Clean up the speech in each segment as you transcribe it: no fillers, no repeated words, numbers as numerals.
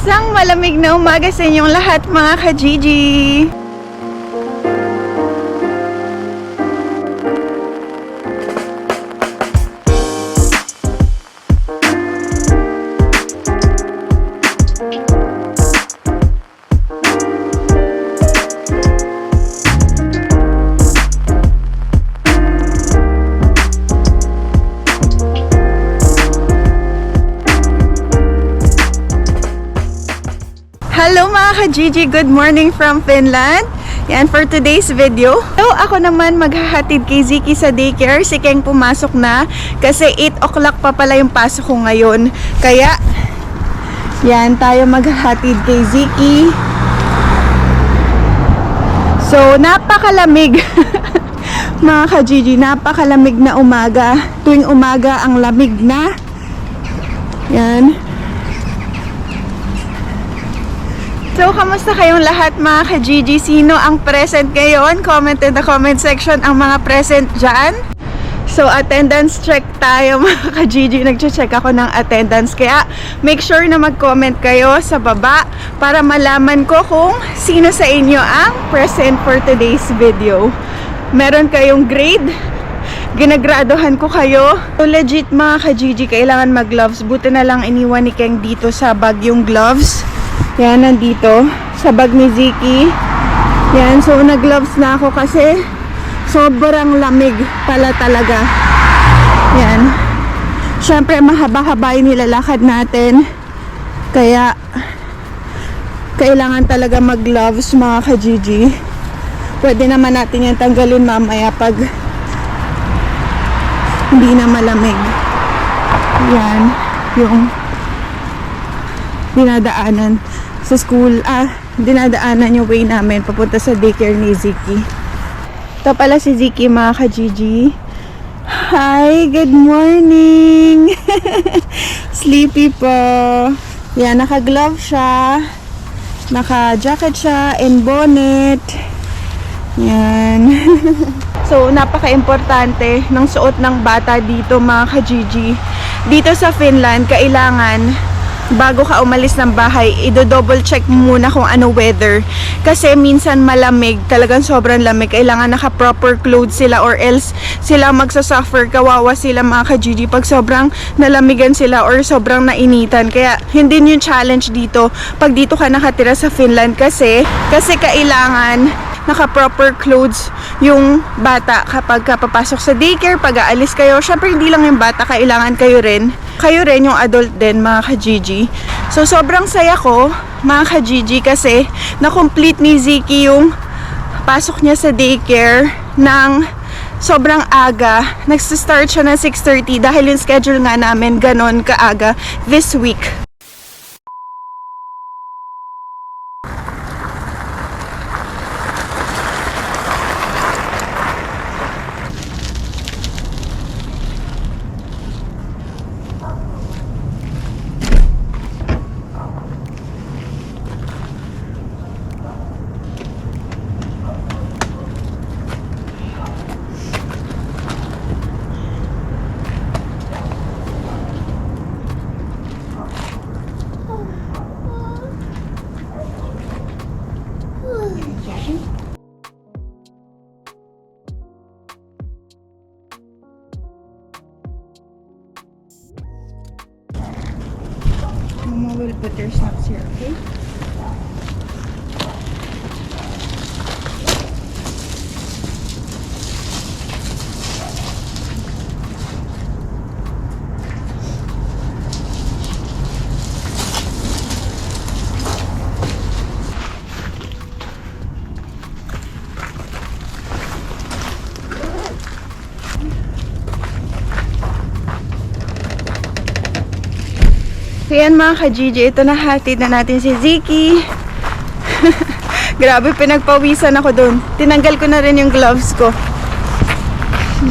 Isang malamig na umaga sa inyong lahat mga ka-Gigi! Hello mga ka-Gigi! Good morning from Finland! Yan for today's video. So ako naman maghahatid kay Ziki sa daycare. Si Keng pumasok na kasi 8 o'clock pa pala yung pasok ko ngayon. Kaya yan tayo maghahatid kay Ziki. So napakalamig mga ka-Gigi, napakalamig na umaga. Tuwing umaga ang lamig na. Yan. So, kamusta kayong lahat mga ka-Gigi? Sino ang present ngayon? Comment in the comment section ang mga present dyan. So, attendance check tayo mga ka-Gigi. Nag-check ako ng attendance. Kaya, make sure na mag-comment kayo sa baba para malaman ko kung sino sa inyo ang present for today's video. Meron kayong grade? Ginagraduhan ko kayo. So, legit mga ka-Gigi, kailangan mag-gloves. Buti na lang iniwan ni Keng dito sa bag yung gloves. Yan, nandito sa bag ni Ziki. Yan, so nag-gloves na ako kasi sobrang lamig pala talaga. Yan. Syempre, mahaba-haba yung nilalakad natin. Kaya, kailangan talaga mag-gloves mga ka-Gigi. Pwede naman natin yan tanggalin mamaya pag hindi na malamig. Yan, yung dinadaanan sa school, dinadaanan yung way namin papunta sa daycare ni Ziki. Ito pala si Ziki mga ka-Gigi. Hi, good morning! Sleepy po. Yan, naka-glove siya, naka-jacket siya, and bonnet. Yan. So, napaka-importante ng suot ng bata dito mga ka-Gigi. Dito sa Finland, kailangan bago ka umalis ng bahay, i-double check muna kung ano weather. Kasi minsan malamig, talagang sobrang lamig. Kailangan naka-proper clothes sila or else sila magsasuffer. Kawawa sila mga ka-Gigi pag sobrang nalamigan sila or sobrang nainitan. Kaya hindi yung challenge dito pag dito ka nakatira sa Finland kasi kailangan naka-proper clothes yung bata kapag papasok sa daycare, pag aalis kayo. Syempre hindi lang yung bata, kailangan kayo rin yung adult din mga ka-Gigi. So sobrang saya ko mga ka-Gigi kasi na-complete ni Ziki yung pasok niya sa daycare ng sobrang aga. Nagsa-start siya ng 6:30 dahil yung schedule nga namin ganon kaaga this week. Mama will put their snacks here, okay? So yan mga ka-Gigi, ito na hatid na natin si Ziki. Grabe, pinagpawisan ako dun. Tinanggal ko na rin yung gloves ko.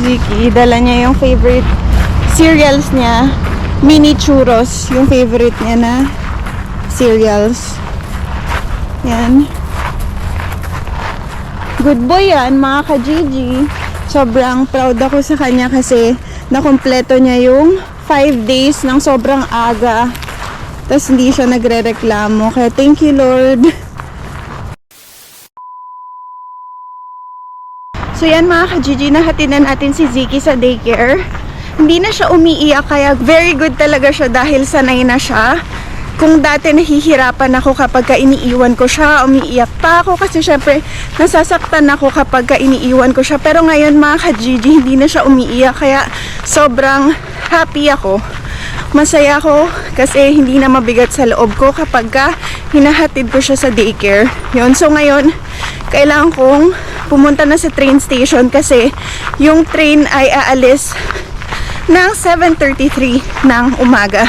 Ziki, dala niya yung favorite cereals niya. Mini churros, yung favorite niya na cereals. Yan. Good boy yan mga ka-Gigi. Sobrang proud ako sa kanya kasi nakumpleto niya yung 5 days ng sobrang aga. Tapos hindi siya nagre-reklamo. Kaya thank you, Lord. So yan mga ka-Gigi, nahatid na natin si Ziki sa daycare. Hindi na siya umiiyak, kaya very good talaga siya dahil sanay na siya. Kung dati nahihirapan ako kapag ka iniiwan ko siya, umiiyak pa ako kasi syempre nasasaktan ako kapag ka iniiwan ko siya. Pero ngayon mga ka-Gigi, hindi na siya umiiyak, kaya sobrang happy ako. Masaya ako kasi hindi na mabigat sa loob ko kapag ka hinahatid ko siya sa daycare. Yun, so ngayon, kailangan kong pumunta na sa train station kasi yung train ay aalis ng 7:33 ng umaga.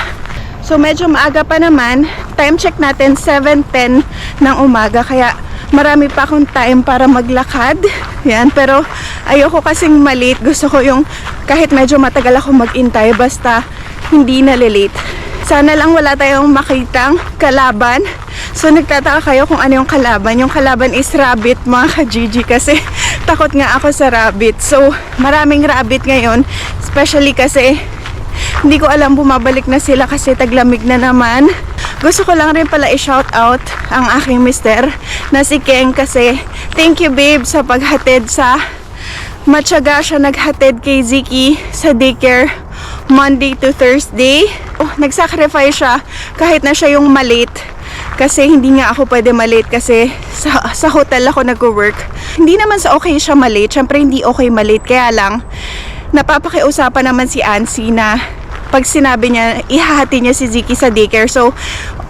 So medyo maaga pa naman. Time check natin 7:10 ng umaga, kaya marami pa akong time para maglakad. Yan, pero ayoko kasing malate. Gusto ko yung kahit medyo matagal ako magintay basta hindi na late. Sana lang wala tayong makitang kalaban. So nagtataka kayo kung ano yung kalaban. Yung kalaban is rabbit mga ka-Gigi kasi takot nga ako sa rabbit. So maraming rabbit ngayon, especially kasi hindi ko alam bumabalik na sila kasi taglamig na naman. Gusto ko lang rin pala i-shout out ang aking mister na si Keng kasi thank you babe sa paghatid sa matyaga siya naghatid kay Ziki sa daycare Monday to Thursday. Nag-sacrifice siya kahit na siya yung malate kasi hindi nga ako pwede malate kasi sa hotel ako nag-work. Hindi naman sa okay siya malate, syempre hindi okay malate, kaya lang napapakiusapan naman si Ansi na pag sinabi niya ihahati niya si Ziki sa daycare, so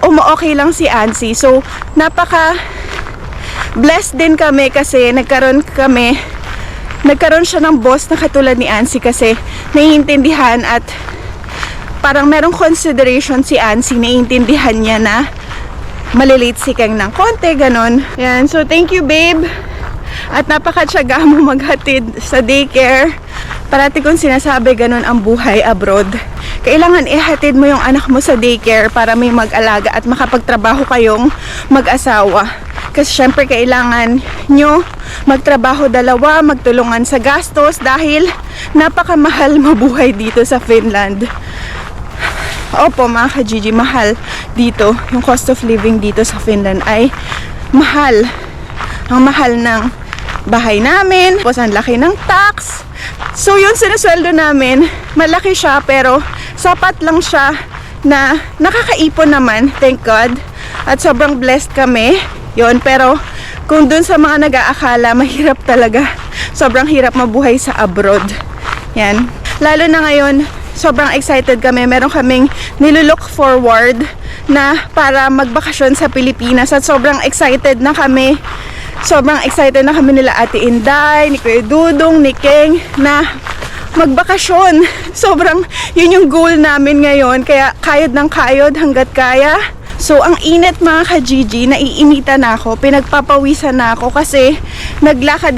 okay lang si Ansi. So napaka blessed din kami kasi nagkaroon siya ng boss na katulad ni Ansi kasi naiintindihan at parang merong consideration si Ansi, naiintindihan niya na malilate si Keng ng konti, ganon. Yan, so thank you babe. At napakatyaga mo maghatid sa daycare. Parati kong sinasabi ganon ang buhay abroad. Kailangan ihatid mo yung anak mo sa daycare para may mag-alaga at makapagtrabaho kayong mag-asawa. Kasi syempre kailangan nyo magtrabaho dalawa, magtulungan sa gastos dahil napakamahal mabuhay dito sa Finland. Opo mga ka-Gigi, mahal dito. Yung cost of living dito sa Finland ay mahal. Ang mahal ng bahay namin, tapos ang laki ng tax. So yung sinusweldo namin, malaki siya pero sapat lang siya na nakakaipon naman, thank God. At sobrang blessed kami. Yun, pero kung dun sa mga nag-aakala, mahirap talaga. Sobrang hirap mabuhay sa abroad. Yan. Lalo na ngayon, sobrang excited kami. Meron kaming nilulook forward na para magbakasyon sa Pilipinas at sobrang excited na kami. Sobrang excited na kami nila Ate Inday, ni Kuya Dudong, ni Keng na magbakasyon. Sobrang yun yung goal namin ngayon. Kaya kayod ng kayod hanggat kaya. So, ang init mga ka-Gigi, naiinitan na ako, pinagpapawisan na ako kasi naglakad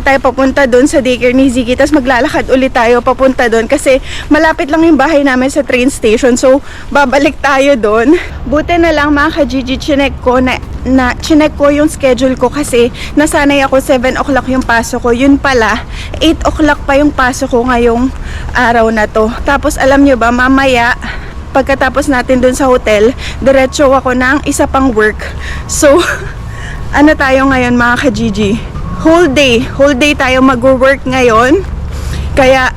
tayo papunta doon sa daycare ni Ziki, tapos maglalakad ulit tayo papunta doon kasi malapit lang yung bahay namin sa train station. So, babalik tayo doon. Buti na lang mga ka-Gigi, chinek ko yung schedule ko kasi nasanay ako 7 o'clock yung pasok ko. Yun pala, 8 o'clock pa yung pasok ko ngayong araw na to. Tapos alam nyo ba, mamaya pagkatapos natin dun sa hotel, diretso ako ng isa pang work. So, ano tayo ngayon mga ka-Gigi? Whole day tayo mag-work ngayon. Kaya,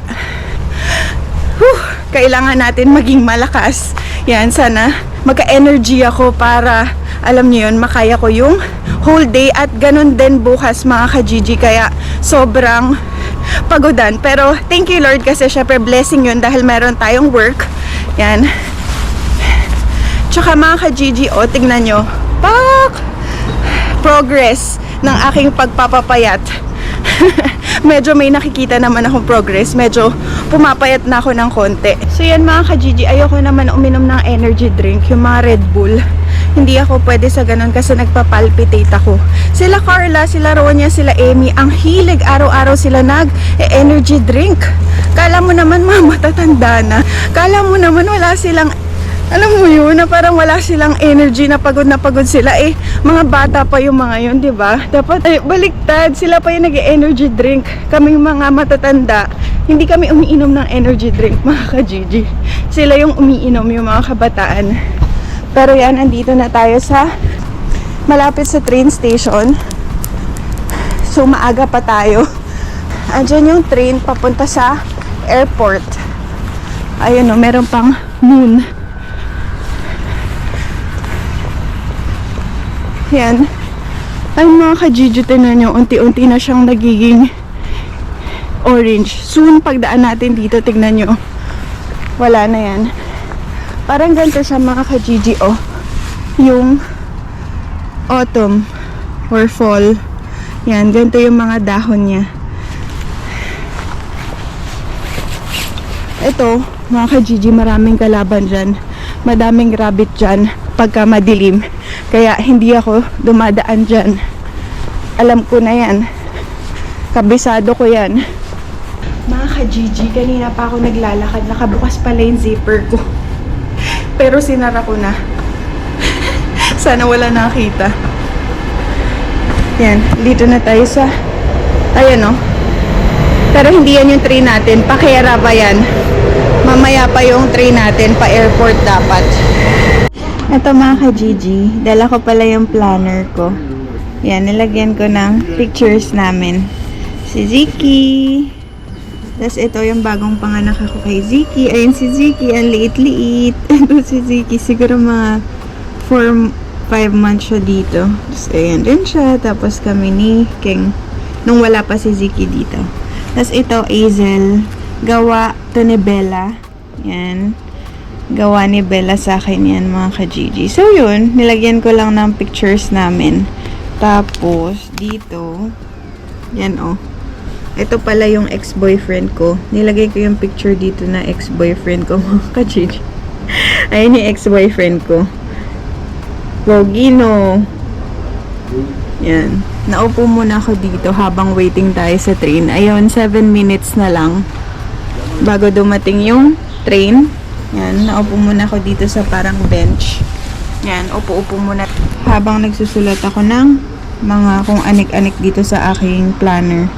kailangan natin maging malakas. Yan, sana magka-energy ako para, alam niyo yun, makaya ko yung whole day. At ganun din bukas mga ka-Gigi. Kaya, sobrang pagodan. Pero, thank you Lord kasi syempre blessing yun dahil meron tayong work. Yan. Tsaka mga ka-Gigi, tignan nyo. Progress ng aking pagpapapayat. Medyo may nakikita naman akong progress. Medyo pumapayat na ako ng konti. So yan mga ka-Gigi, ayoko naman uminom ng energy drink, yung mga Red Bull. Hindi ako pwede sa ganun kasi nagpapalpitate ako. Sila Carla, sila Ronya, sila Amy, ang hilig araw-araw sila nag-energy drink. Kala mo naman matatanda na. Kala mo naman wala silang, alam mo yun, na parang wala silang energy, na pagod sila. Mga bata pa yung mga yun, di ba? Dapat, baliktad, sila pa yung nag-energy drink. Kaming mga matatanda, hindi kami umiinom ng energy drink, mga ka-Gigi. Sila yung umiinom, yung mga kabataan. Pero yan, andito na tayo sa malapit sa train station. So, maaga pa tayo. Andyan yung train papunta sa airport. Ayun o, meron pang moon. Yan. Ay mga ka-Gigi, tinan nyo, unti-unti na siyang nagiging orange. Soon, pagdaan natin dito, tignan nyo. Wala na yan. Parang ganito siya mga ka-Gigi, oh. Yung autumn or fall. Yan, ganito yung mga dahon niya. Ito, mga ka-Gigi, maraming kalaban dyan. Madaming rabbit dyan pagka madilim. Kaya hindi ako dumadaan dyan. Alam ko na yan. Kabisado ko yan. Mga ka-Gigi, kanina pa ako naglalakad. Nakabukas pala yung zipper ko. Pero sinara ko na. Sana wala nakita. Yan, dito na tayo sa... Ayan o. Pero hindi yan yung train natin. Pakera ba yan? Mamaya pa yung train natin. Pa-airport dapat. Ito mga ka-Gigi, dala ko pala yung planner ko. Yan, nilagyan ko ng pictures namin. Si Ziki. Tapos ito yung bagong panganak ako kay Ziki. Ayun si Ziki, ang liit-liit. Ito si Ziki, siguro mga 4-5 months siya dito. Tapos ayan din siya. Tapos kami ni King. Nung wala pa si Ziki dito. Tapos ito, Hazel. Gawa to ni Bella. Yan. Gawa ni Bella sa akin yan mga ka-Gigi. So yun, nilagyan ko lang ng pictures namin. Tapos, dito, yan oh. Ito pala yung ex-boyfriend ko. Nilagay ko yung picture dito na ex-boyfriend ko mga ka-Gigi. Ayun yung ex-boyfriend ko. Gogino. Yan. Naupo muna ako dito habang waiting tayo sa train. Ayun, 7 minutes na lang bago dumating yung train. Yan, naupo muna ako dito sa parang bench. Yan, upo-upo muna habang nagsusulat ako ng mga kung anik-anik dito sa aking planner.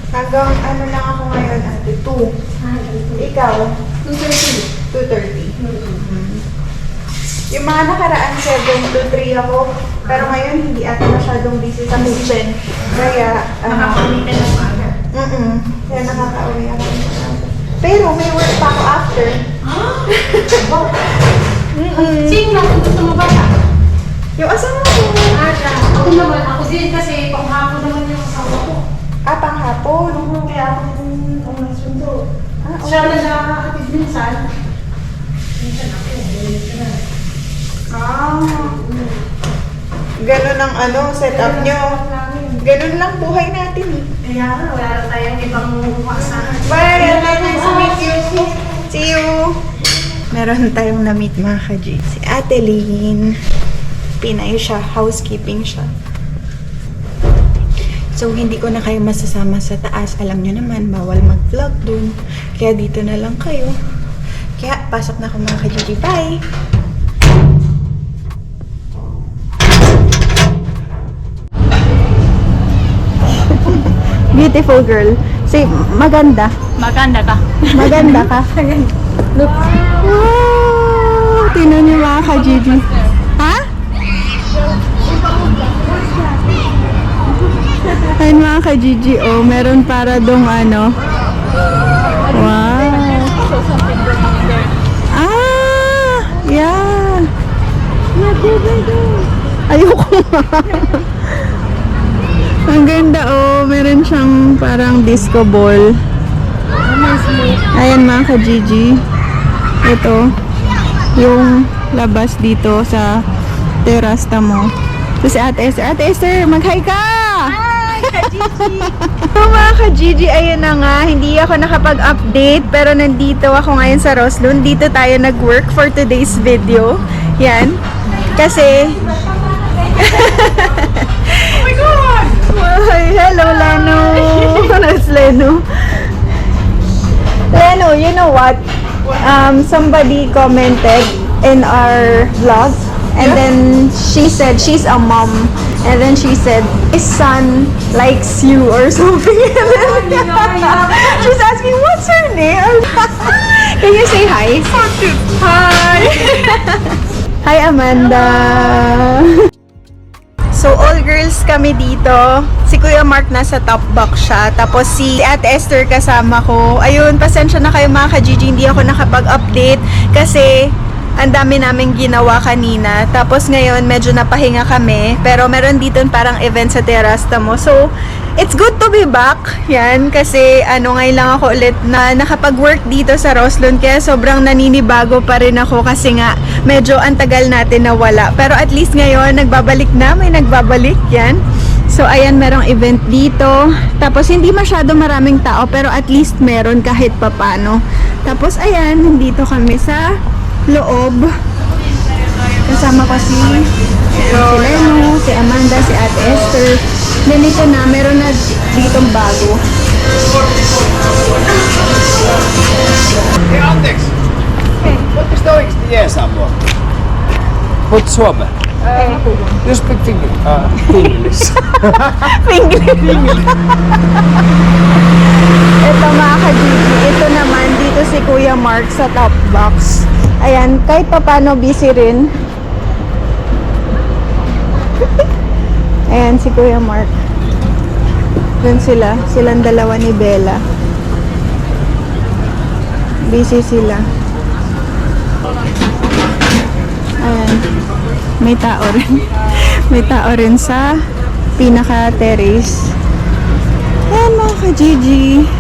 Hanggang ano lang ako ngayon, ate? 2. Ikaw? 2:30. 2:30. Yung mga nakaraan, 7 to 3 ako. Pero ngayon, hindi ata masyadong busy sa kitchen. Kaya, Nakakauwi ka lang maaga. Kaya nakaka-uwi ako. Pero may work pa ako after. Sino lang kung gusto mo ba ka? Yung asawa ko. Ako naman, ako din kasi panghapon naman yung asawa ko. Panghapon. Kaya ako ang nasundo. Okay. Siya na nakakatid minsan. Minsan ako, Ganun ang setup nyo. Ganun lang buhay natin eh. Kaya nga, wala na tayong ibang umasahan. Bye! Nice to meet you. See you! Meron tayong na-meet mga ka-G. Si Ate Lynn. Pinay siya. Housekeeping siya. So, hindi ko na kayo masasama sa taas. Alam nyo naman, bawal mag-vlog dun. Kaya dito na lang kayo. Kaya, pasok na ako mga ka-G. Bye! Beautiful girl. Say, maganda. Maganda ka. Maganda ka. Look. Wow! Tingnan niyo mga ka-Gigi. Ha? Ayun mga ka-Gigi, oh, meron para dong ano. Wow. Yeah. Ayoko. Ang ganda, oh. Meron siyang parang disco ball. Ayan mga ka-Gigi. Ito. Yung labas dito sa terasta mo. Ito si Ate Esther. Ate Esther, mag-hi ka! Hi, ka-Gigi! So mga ka-Gigi, ayun na nga. Hindi ako nakapag-update. Pero nandito ako ngayon sa Roslyn. Dito tayo nag-work for today's video. Yan. Kasi... Oh my God! know what? Somebody commented in our vlog, and then she said she's a mom, and then she said his son likes you or something. And then she's asking what's her name. Can you say hi? Hi. Hi, Amanda. So, all girls kami dito. Si Kuya Mark nasa top box siya. Tapos si Ate Esther kasama ko. Ayun, pasensya na kayo mga ka-Gigi. Hindi ako nakapag-update kasi ang dami naming ginawa kanina. Tapos ngayon, medyo napahinga kami. Pero meron dito parang event sa Terrasta mo. So, it's good to be back. Yan, kasi ngayon lang ako ulit na nakapag-work dito sa Roslyn. Kaya sobrang naninibago pa rin ako kasi nga medyo ang tagal natin nawala. Pero at least ngayon, nagbabalik na. May nagbabalik. Yan. So, ayan, merong event dito. Tapos, hindi masyado maraming tao. Pero at least meron kahit papano. Tapos, ayan, nandito kami sa loob. Kasama ko si Leno, si Amanda, si Ate Esther. Then ito na, meron na ditong bago. Hej Antex! What is the experience Ambo? På Suomi. You speak English. Ito mga ka-Gigi, ito naman dito si Kuya Mark sa top box. Ayan, kahit pa paano busy rin. Ayan si Kuya Mark. Doon sila, silang dalawa ni Bella. Busy sila. Ayan, may tao rin. May tao rin sa pinaka-terrace. Ayan mga ka-Gigi.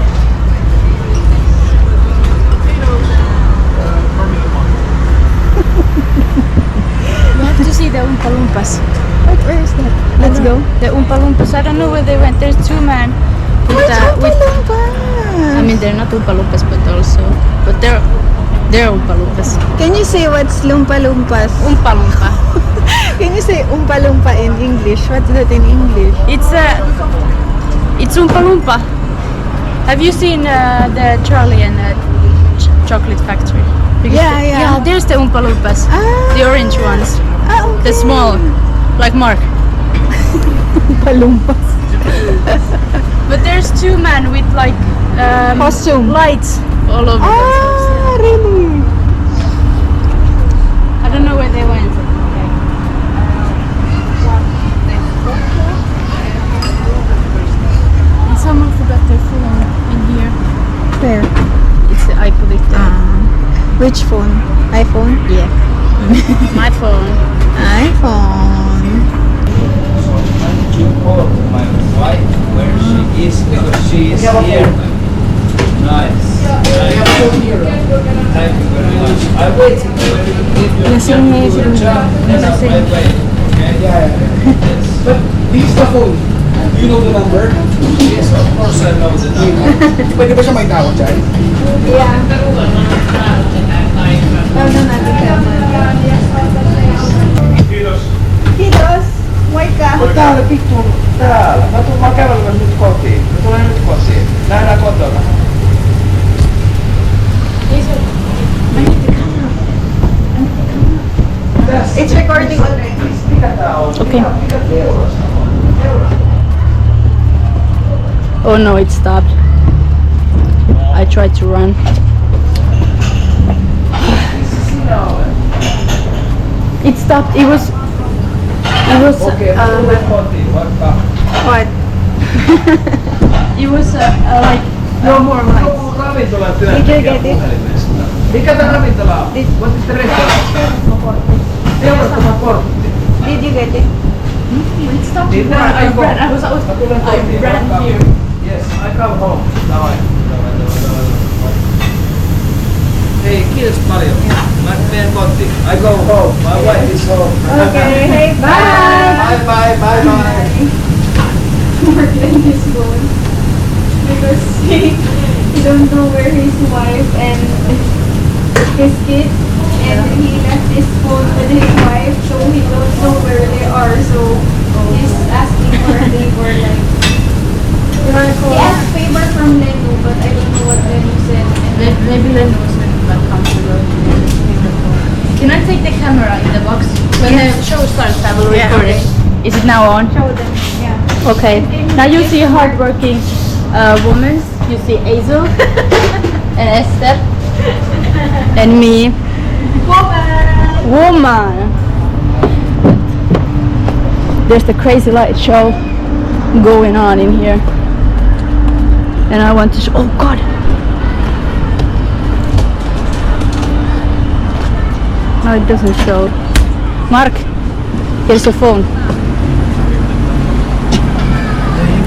We have to see the Oompa Loompas. Where is that? Let's go. The Oompa Loompas. I don't know where they went. There's two men. I mean, they're not Oompa Loompas, but they're Oompa Loompas. Can you say what's Loompa Loompas? Oompa Loompa. Can you say Oompa Loompa in English? What's that in English? It's Oompa Loompa. Have you seen the Charlie and Chocolate Factory? Yeah. Yeah, there's the Oompa Loompas. Ah. The orange ones. Okay. The small, like Mark. Oompa Loompas. But there's two men with like Costume. lights all over themselves. Ah, really? I don't know where they went. And someone forgot their phone in here. Where? I put it there. Which phone? iPhone? Yeah. My phone. iPhone. You call my wife where she is because she is here. Nice. Thank you very much. I wait. Lasing niya yung Lasing. But this is the phone. Do you know the number? Yes, of course I know the number. Pwede ba siya may tawag dyan? Yeah. Ano natin Kitos, why ka? Täällä pikku täällä. Mä kävelen nyt kotiin. Mä tulen nyt kotiin. Nähdään kotona. It's recording already. Okay. Oh no, it stopped. I tried to run. It stopped. It was. Okei, mä tulen kotiin. Vaikka. What? It was like no more lights. Joku ravintolan Did you työntekijä get it? puhelimesta. Mikä tää ravintola on? What is the restaurant? Teurastama Portti. Did you get it? It stopped. Niin nää I aiko. ran. Mä tulen kotiin. I ran Vaikka. here. Yes, I come home. Davai. Hei, kiitos paljon. Mä menen kotiin. I go home. My wife is home. Okay, hey, bye! Bye bye bye bye. Mark and his phone because he don't know where his wife and his kids, and he left his phone with his wife, so he don't know where they are. So he's asking for a favor, like he asked favor from Leno, but I don't know what Leno said. Maybe Maybe Len knows when that comes to the. Can I take the camera in the box? When the show starts, I will record it. Is it now on? Show them. Yeah. Okay. Now you see hardworking women. You see Hazel and Esther and me. Woman. There's the crazy light show going on in here, and I want to show. Oh God. No, it doesn't show. Mark, here's your phone.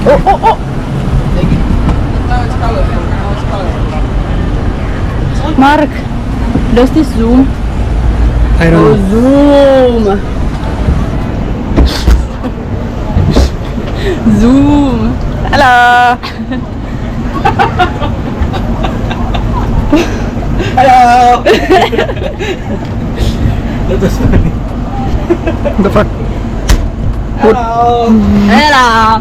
Oh, oh, oh! Mark, does this zoom? I Oh, zoom! Zoom! Hello! Hello! That was funny. The fuck? Hello! Hello!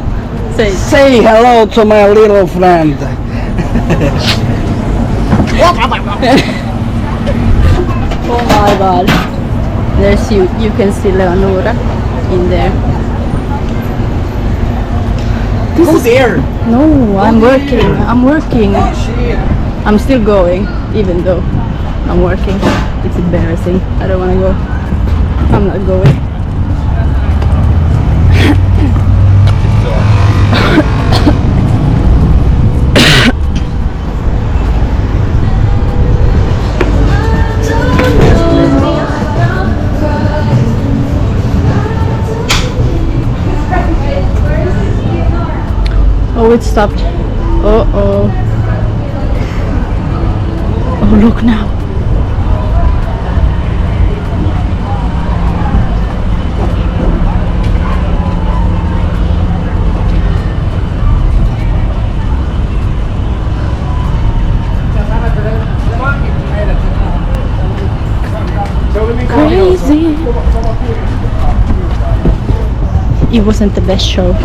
Say, Say hello to my little friend. oh my God! There's you. You can see Leonora in there. Go there! No, I'm working. I'm working. Shit! I'm still going, even though I'm working. It's embarrassing. I don't want to go. I'm not going. Oh, it stopped. Uh-oh. Oh, look now. Crazy. It wasn't the best show.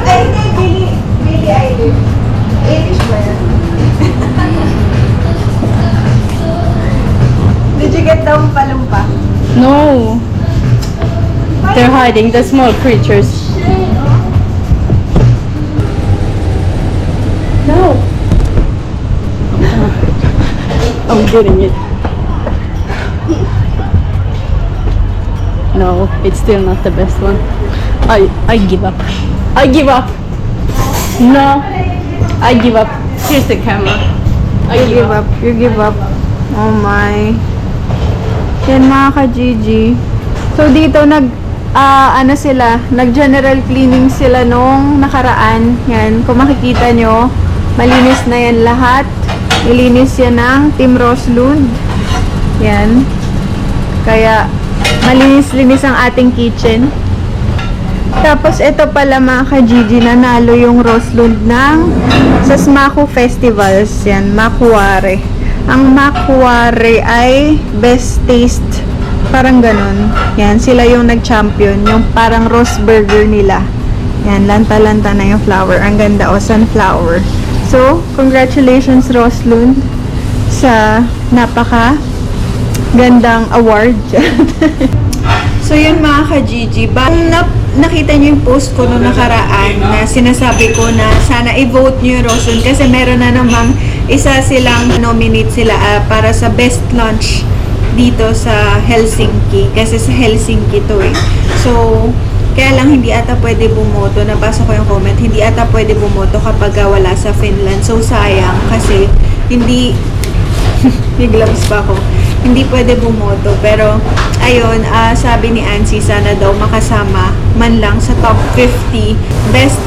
Ay, hindi. Billy Eilish. Eilish ba yan? Did you get the Oompa-Loompa? No. They're hiding the small creatures. No. I'm getting it. No, it's still not the best one. I give up. I give up. No. I give up. Here's the camera. I You give up. You give up. Oh my. Yan mga ka-Gigi. So dito ano sila, nag-general cleaning sila nung nakaraan. Yan, kung makikita nyo, malinis na yan lahat. Ilinis yan ng Team Roslund. Yan. Kaya, malinis-linis ang ating kitchen. Tapos, ito pala mga ka-Gigi, nanalo yung Roslund sa Smaku Festivals. Yan, Makuware. Ang Makuware ay best taste. Parang ganun. Yan, sila yung nag-champion. Yung parang roast burger nila. Yan, lanta-lanta na yung flower. Ang ganda o, sunflower. So, congratulations Roslund sa napaka gandang award. So, yun mga ka-Gigi. Nakita niyo yung post ko noong nakaraan na sinasabi ko na sana i-vote niyo yung Roslund kasi meron na namang isa silang nominate sila para sa best lunch dito sa Helsinki. Kasi sa Helsinki to eh. So, kaya lang hindi ata pwede bumoto. Nabasa ko yung comment. Hindi ata pwede bumoto kapag wala sa Finland. So, sayang kasi hindi may gloves pa ako. Hindi pwede bumoto. Pero, ayun, sabi ni Ansi, sana daw makasama man lang sa top 50 best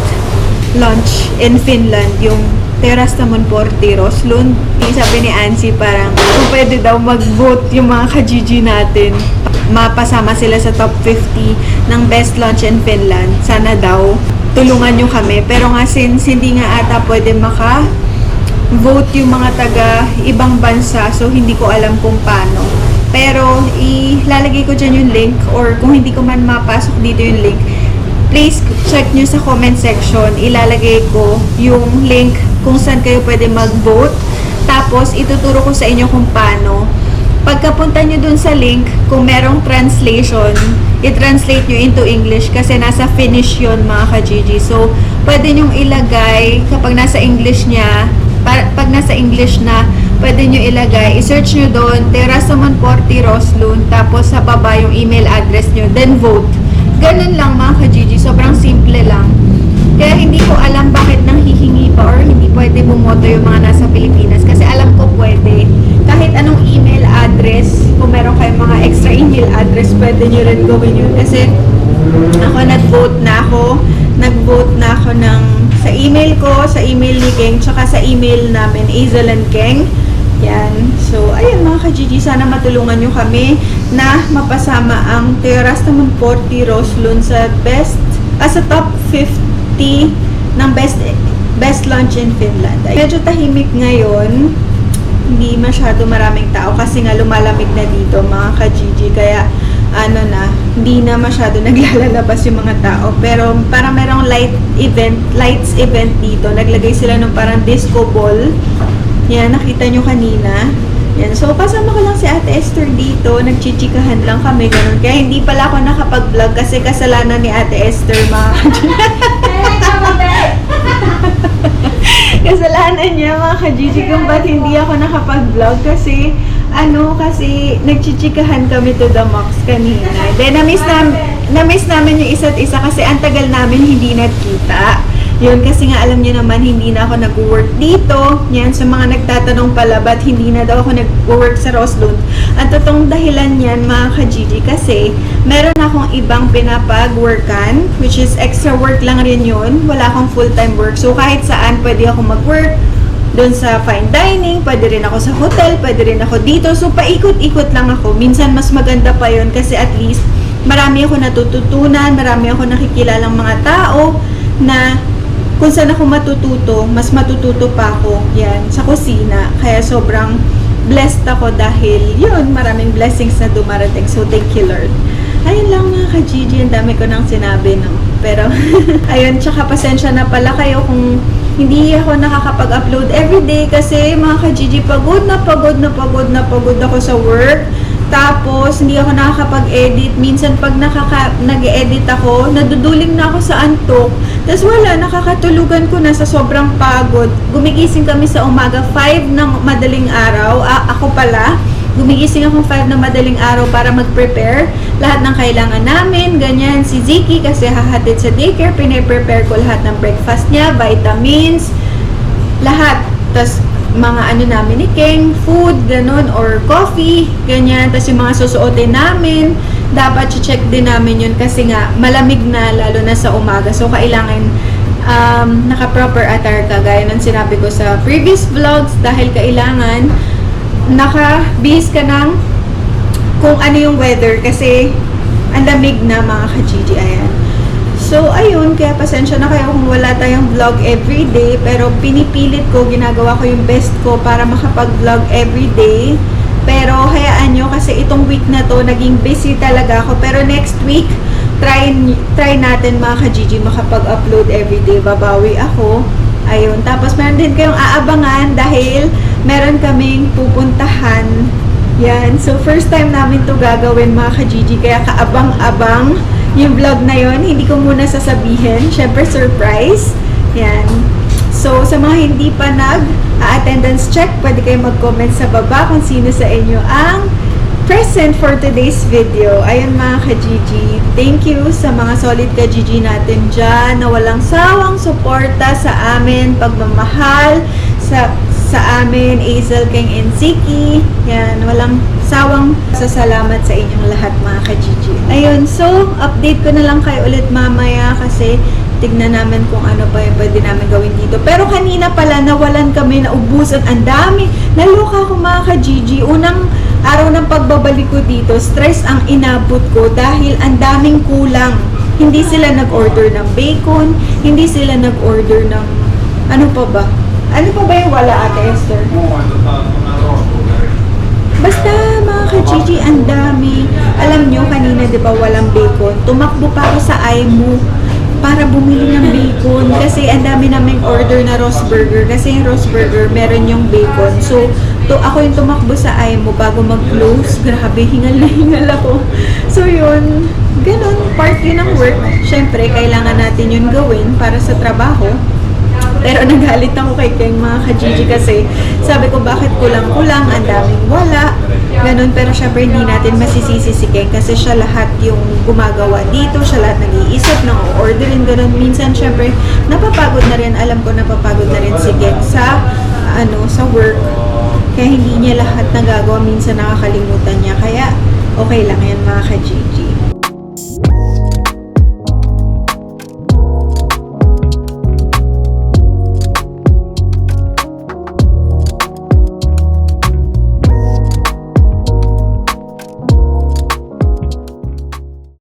lunch in Finland, yung Terastamon Porti Roslund. Sabi ni Ansi parang kung pwede daw mag-vote yung mga ka-Gigi natin, mapasama sila sa top 50 ng best lunch in Finland. Sana daw tulungan nyo kami. Pero nga since hindi nga ata pwede vote yung mga taga ibang bansa, so hindi ko alam kung paano. Pero ilalagay ko dyan yung link, or kung hindi ko man mapasok dito yung link, please check nyo sa comment section, ilalagay ko yung link kung saan kayo pwede mag-vote. Tapos, ituturo ko sa inyo kung paano. Pagkapunta nyo dun sa link, kung merong translation, i-translate nyo into English kasi nasa Finnish yun mga ka-Gigi. So, pwede nyong ilagay, kapag nasa English niya, pag nasa English na, pwede nyo ilagay, i-search nyo doon, Terasamon Porti Roslun, tapos sa baba yung email address nyo, then vote. Ganun lang mga ka-Gigi, sobrang simple lang. Kaya hindi ko alam bakit nang hihingi pa or hindi pwede bumoto yung mga nasa Pilipinas. Kasi alam ko pwede. Kahit anong email address, kung meron kayong mga extra email address, pwede nyo rin gawin yun. Kasi ako nag-vote na ako. Nag-vote na ako sa email ko, sa email ni Keng, tsaka sa email namin, Azel and Keng. Yan. So, ayun mga ka-Gigi, sana matulungan nyo kami na mapasama ang Terasamon Porti Roslun sa sa top 50 ng best lunch in Finland. Medyo tahimik ngayon, hindi masyado maraming tao kasi nga lumalamig na dito mga ka-Gigi, kaya hindi na masyado naglalabas yung mga tao. Pero parang merong lights event dito. Naglagay sila ng parang disco ball. Yan, nakita nyo kanina. Yan. So, kasama ko lang si Ate Esther dito. Nagchichikahan lang kami, ganun. Kaya hindi pala ako nakapag-vlog kasi kasalanan ni Ate Esther, mga kasalanan niya, mga ka-Gigi, kung ba't hindi ako nakapag-vlog kasi nagchichikahan kami to the max kanina. Then, na-miss namin yung isa't isa kasi ang tagal namin hindi nagkita. Yun, kasi nga alam niyo naman, hindi na ako nag-work dito. Yan, sa mga nagtatanong pala, ba't hindi na daw ako nag-work sa Roslund? Ang totoong dahilan yan, mga ka-Gigi, kasi meron akong ibang pinapag-workan, which is extra work lang rin yun. Wala akong full-time work. So, kahit saan, pwede ako mag-work. Doon sa fine dining, pwede rin ako sa hotel, pwede rin ako dito. So, paikot-ikot lang ako. Minsan, mas maganda pa yun kasi at least, marami ako natututunan, marami ako nakikilalang mga tao na kung saan ako matututo, mas matututo pa ako yan sa kusina. Kaya sobrang blessed ako dahil yun, maraming blessings na dumarating. So, thank you Lord. Ayun lang mga ka-Gigi, ang dami ko nang sinabi, no? Pero, ayun, tsaka pasensya na pala kayo kung hindi ako nakakapag-upload everyday kasi mga ka-Gigi, pagod ako sa work. Tapos, hindi ako nakakapag-edit. Minsan, pag nag-edit ako, naduduling na ako sa antok. Tapos wala, nakakatulugan ko na sa sobrang pagod. Gumigising kami sa umaga, 5 ng madaling araw. Ako pala, gumigising ako 5 ng madaling araw para mag-prepare. Lahat ng kailangan namin, ganyan. Si Ziki, kasi hahatid sa daycare, pine-prepare ko lahat ng breakfast niya, vitamins, lahat. Tapos, mga namin ni Keng, food, ganun, or coffee, ganyan. Tapos yung mga susuotin namin, dapat check din namin yun kasi nga, malamig na, lalo na sa umaga. So, kailangan naka-proper attire ka, gaya ng sinabi ko sa previous vlogs, dahil kailangan naka-base ka ng kung ano yung weather kasi ang lamig na mga ka-Gigi, ayan. So, ayun, kaya pasensya na kayo kung wala tayong vlog everyday, pero pinipilit ko, ginagawa ko yung best ko para makapag-vlog everyday. Pero, hayaan nyo, kasi itong week na to, naging busy talaga ako. Pero next week, try natin mga ka-Gigi makapag-upload everyday. Babawi ako. Ayun, tapos meron din kayong aabangan dahil meron kaming pupuntahan. Yan, so first time namin to gagawin mga ka-Gigi, kaya kaabang-abang yung vlog na yon. Hindi ko muna sasabihin. Syempre, surprise. Yan. So, sa mga hindi pa nag-attendance check, pwede kayo mag-comment sa baba kung sino sa inyo ang present for today's video. Ayun mga ka-Gigi. Thank you sa mga solid ka-Gigi natin dyan na walang sawang suporta sa amin, pagmamahal, sa amin, Azel, Keng, and Ziki. Yan, walang sawang sasalamat sa inyong lahat mga ka-Gigi. Ayun, so, update ko na lang kayo ulit mamaya kasi tignan namin kung ano pa yung pwede namin gawin dito. Pero kanina pala, nawalan kami, naubusan, ang dami. Naloka ako mga ka-Gigi. Unang araw ng pagbabalik ko dito, stress ang inabot ko dahil ang daming kulang. Hindi sila nag-order ng bacon, hindi sila nag-order ng, ano pa ba? Ano pa ba yung wala, Ate Esther? Basta mga ka-Gigi, ang dami. Alam nyo, kanina di ba walang bacon? Tumakbo pa ako sa IMU para bumili ng bacon kasi ang dami naming order na Ross Burger kasi yung Ross Burger meron yung bacon. So, ako yung tumakbo sa IMO bago mag-close. Grabe, hingal na hingal ako. So, yun. Ganun, part yun ng work. Siyempre, kailangan natin yun gawin para sa trabaho. Pero nagalit ako kay Keng mga ka-Gigi kasi sabi ko bakit kulang-kulang, ang daming wala. Ganun, pero syempre hindi natin masisisi si Keng kasi siya lahat yung gumagawa dito, siya lahat nag-iisip, nang-orderin, ganun. Minsan syempre napapagod na rin, alam ko napapagod na rin si Keng sa work. Kaya hindi niya lahat nagagawa, minsan nakakalimutan niya. Kaya okay lang yan mga ka-Gigi.